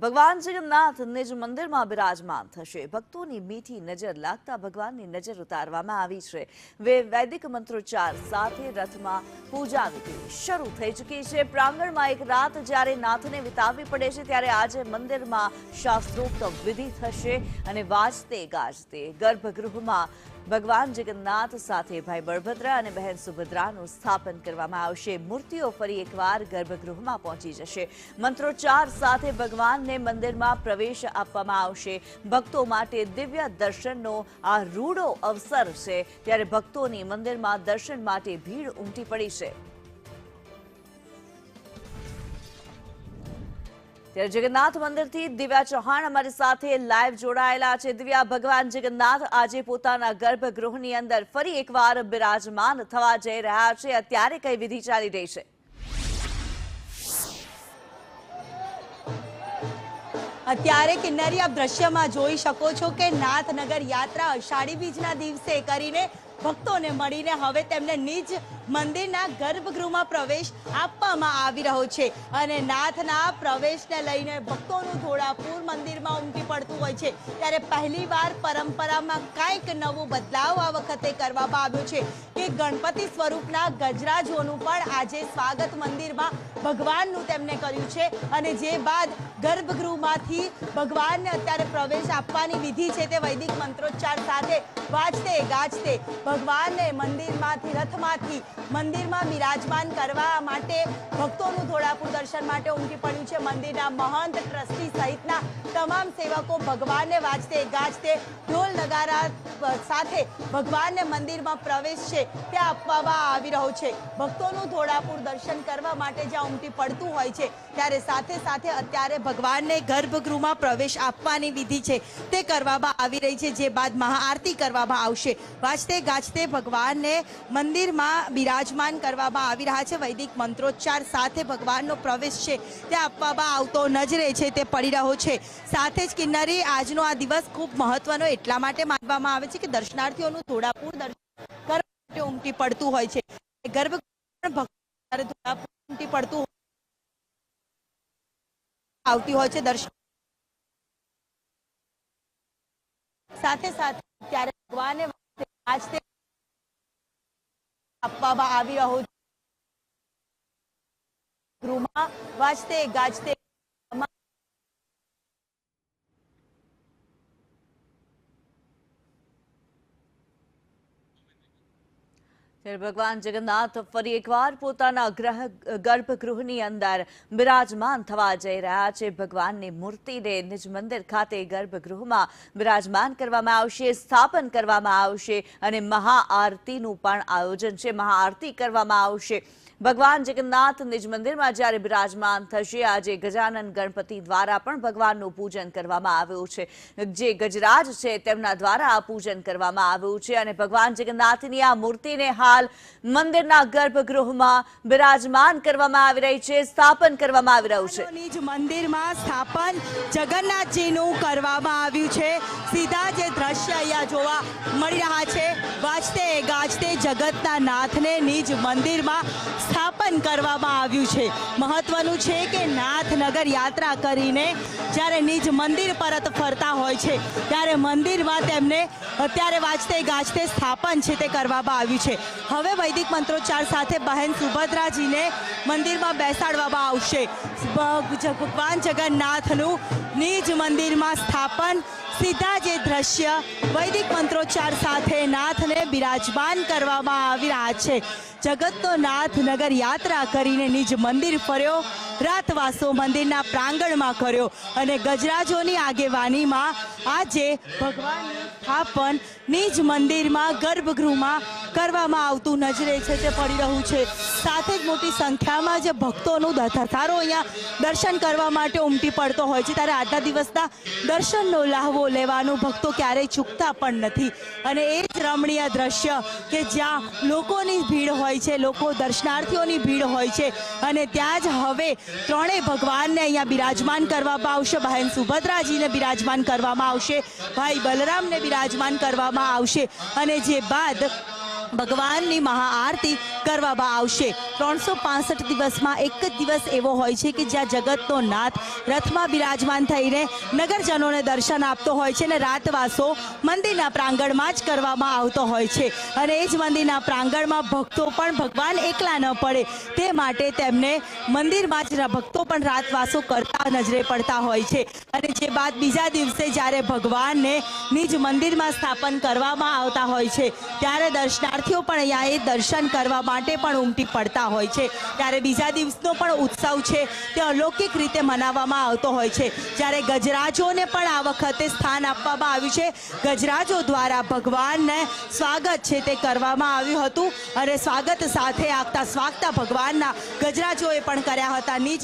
ભગવાન જગન્નાથ નિજ મંદિરમાં બિરાજમાન થશે। ભક્તોની મીઠી નજર લાગતા ભગવાનની નજર ઉતારવામાં આવી છે। વૈદિક મંત્રોચ્ચાર સાથે રથમાં પૂજા વિધિ શરૂ થઈ ચૂકી છે। પ્રાંગણમાં એક રાત જ્યારે નાથને વિતાવવી પડે છે ત્યારે આજે મંદિરમાં શાસ્ત્રોક્ત વિધિ થશે અને વાજતે ગાજતે ગર્ભગૃહમાં ભગવાન જગન્નાથ સાથે ભાઈ બળભદ્ર અને બહેન સુભદ્રાનું સ્થાપન કરવામાં આવશે। મૂર્તિઓ ફરી એકવાર ગર્ભગૃહમાં પહોંચી જશે। મંત્રોચ્ચાર સાથે ભગવાનને મંદિરમાં પ્રવેશ આપવામાં આવશે। ભક્તો માટે દિવ્ય દર્શનનો આ રૂડો અવસર છે ત્યારે ભક્તોની મંદિરમાં દર્શન માટે ભીડ ઉમટી પડી છે। ત્યારે જગન્નાથ મંદિરથી દિવ્યા ચૌહાણ અમારી સાથે લાઈવ જોડાયેલા છે। દિવ્યા, ભગવાન જગન્નાથ આજે પોતાના ગર્ભગૃહની અંદર ફરી એકવાર બિરાજમાન થવા જઈ રહ્યા છે। અત્યારે કઈ વિધિ ચાલી રહી છે? અત્યારે કિન્નરી આપ દ્રશ્યમાં જોઈ શકો છો કે નાથનગર યાત્રા અષાઢી બીજના દિવસે કરીને ભક્તોને મળીને હવે તેમને નિજ મંદિરના ગર્ભગૃહમાં પ્રવેશ આપવામાં આવી રહ્યો છે અને નાથના પ્રવેશને લઈને ભક્તોનું ઘોડાપુર મંદિરમાં ઉમટી પડતું હોય છે। ત્યારે પહેલીવાર પરંપરામાં કંઈક નવો બદલાવ આ વખતે કરવામાં આવ્યો છે કે ગણપતિ સ્વરૂપના ગજરાજોનું પણ આજે સ્વાગત મંદિરમાં ભગવાનનું તેમને કર્યું છે અને જે બાદ ગર્ભગૃહમાંથી ભગવાનને અત્યારે પ્રવેશ આપવાની વિધિ છે તે વૈદિક મંત્રોચ્ચાર સાથે વાજતે ગાજતે ભગવાનને મંદિરમાંથી રથમાંથી મંદિરમાં બિરાજમાન કરવા માટે ભક્તોનું ઘોડાપુર દર્શન માટે ઉમટી પડ્યું છે। મંદિરના મહંત, ટ્રસ્ટી સહિતના તમામ સેવકો ભગવાનને વાજતે ગાજતે ઢોલ નગારા સાથે ભગવાનને મંદિરમાં પ્રવેશ છે તે આપવામાં આવી રહ્યો છે। ભક્તોનું ઘોડાપુર દર્શન કરવા માટે જ્યાં ઉમટી પડતું હોય છે ત્યારે સાથે સાથે અત્યારે ભગવાનને ગર્ભગૃહમાં પ્રવેશ આપવાની વિધિ છે તે કરવામાં આવી રહી છે, જે બાદ મહાઆરતી કરવામાં આવશે। વાજતે ગાજતે ભગવાનને મંદિરમાં બિરાજમાન કરવામાં આવી રહ્યા છે। વૈદિક મંત્રોચ્ચાર સાથે ભગવાનનો પ્રવેશ છે તે આપવામાં આવતો નજરે છે તે પડી રહ્યો છે। સાથે જ કિન્નરી, આજનો આ દિવસ ખૂબ મહત્વનો એટલા માટે માનવામાં આવે છે કે દર્શનાર્થીઓનું ઘોડાપુર દર્શન કરવા માટે ઉમટી પડતું હોય છે। ગર્ભગૃહ ઘોડાપુર ઉમટી પડતું આવતી હોય છે દર્શન સાથે સાથે ત્યારે ભગવાનને વાજતે આપવામાં આવી રહ્યો છે। ગૃહમાં વાજતે ગાજતે ભગવાન જગન્નાથ ફરી એકવાર પોતાના ગર્ભગૃહની અંદર બિરાજમાન થવા જઈ રહ્યા છે। ભગવાનની મૂર્તિને નિજ મંદિર ખાતે ગર્ભગૃહમાં બિરાજમાન કરવામાં આવશે, સ્થાપન કરવામાં આવશે અને મહાઆરતીનું પણ આયોજન છે। મહાઆરતી કરવામાં આવશે। ભગવાન જગન્નાથ નિજ મંદિરમાં જ્યારે બિરાજમાન થશે, આજે ગજાનન ગણપતિ દ્વારા પણ ભગવાનનું પૂજન કરવામાં આવ્યું છે। જે ગજરાજ છે તેમના દ્વારા આ પૂજન કરવામાં આવ્યું છે અને ભગવાન જગન્નાથની આ મૂર્તિને હાલ મંદિરના ગર્ભગૃહમાં બિરાજમાન કરવામાં આવી રહી છે, સ્થાપન કરવામાં આવી રહ્યું છે। નિજ મંદિરમાં સ્થાપન જગન્નાથજીનું કરવામાં આવ્યું છે। સીધા જે દ્રશ્ય અહીંયા જોવા મળી રહ્યા છે, વાજતે ગાજતે જગતના નાથને નિજ મંદિરમાં સ્થાપન કરવામાં આવ્યું છે। મહત્વનું છે કે નાથનગર યાત્રા કરીને જ્યારે નિજ મંદિર પરત ફરતા હોય છે ત્યારે મંદિરમાં તેમને અત્યારે વાજતે ગાજતે સ્થાપન છે તે કરવામાં આવ્યું છે। હવે વૈદિક મંત્રોચ્ચાર સાથે બહેન સુભદ્રાજીને મંદિરમાં બેસાડવામાં આવશે। ભગવાન જગન્નાથનું નિજ મંદિરમાં સ્થાપન, સીધા જે દ્રશ્ય વૈદિક મંત્રોચ્ચાર સાથે નાથને બિરાજમાન કરવામાં આવી રહ્યા છે। જગતનો નાથ નગર યાત્રા કરીને નિજ મંદિર ફર્યો, રાતવાસો મંદિરના પ્રાંગણમાં કર્યો અને ગજરાજોની આગેવાનીમાં આજે ભગવાનનું સ્થાપન નિજ મંદિરમાં ગર્ભગૃહમાં કરવામાં આવતું નજરે છે તે પડી રહ્યું છે। સાથે જ મોટી સંખ્યામાં જે ભક્તોનું ધસારો અહીંયા દર્શન કરવા માટે ઉમટી પડતો હોય છે ત્યારે આજના દિવસના દર્શનનો લાહવો લેવાનું ભક્તો ક્યારેય ચૂકતા પણ નથી અને એ જ રમણીય દ્રશ્ય કે જ્યાં લોકોની ભીડ હોય છે, લોકો દર્શનાર્થીઓની ભીડ હોય છે અને ત્યાં જ હવે ત્રણેય ભગવાનને અહીંયા બિરાજમાન કરવામાં આવશે। બહેન સુભદ્રાજીને બિરાજમાન કરવામાં આવશે, ભાઈ બલરામને બિરાજમાન કરવામાં આવશે અને જે બાદ ભગવાનની મહાઆરતી કરવામાં આવશે. 365 દિવસમાં એક જ દિવસ એવો હોય છે કે જ્યાં જગતનો નાથ રથમાં બિરાજમાન થઈને નગરજનોને દર્શન આપતો હોય છે અને રાતવાસો મંદિરના પ્રાંગણમાં જ કરવામાં આવતો હોય છે. અને એ જ મંદિરના પ્રાંગણમાં ભક્તો પણ ભગવાન એકલા ન પડે તે માટે તેમને મંદિરમાં જ ભક્તો પણ રાતવાસો કરતા નજરે પડતા હોય છે. અને જે બાદ બીજા દિવસે જ્યારે ભગવાનને નિજ મંદિરમાં સ્થાપન કરવામાં આવતા હોય છે ત્યારે દર્શનાર્થીઓ પણ અહીંયા એ દર્શન કરવા માટે પણ ઉમટી પડતા હોય છે. ત્યારે બીજા દિવસનો પણ ઉત્સવ છે તે અલૌકિક રીતે મનાવવામાં આવતો હોય છે. જ્યારે ગજરાજોને પણ આ વખતે સ્થાન આપવામાં આવ્યું છે. ગજરાજો દ્વારા ભગવાનને સ્વાગત છે તે કરવામાં આવ્યું હતું અને સ્વાગત સાથે આગતા સ્વાગતા ભગવાનના ગજરાજોએ પણ કર્યા હતા. નિજ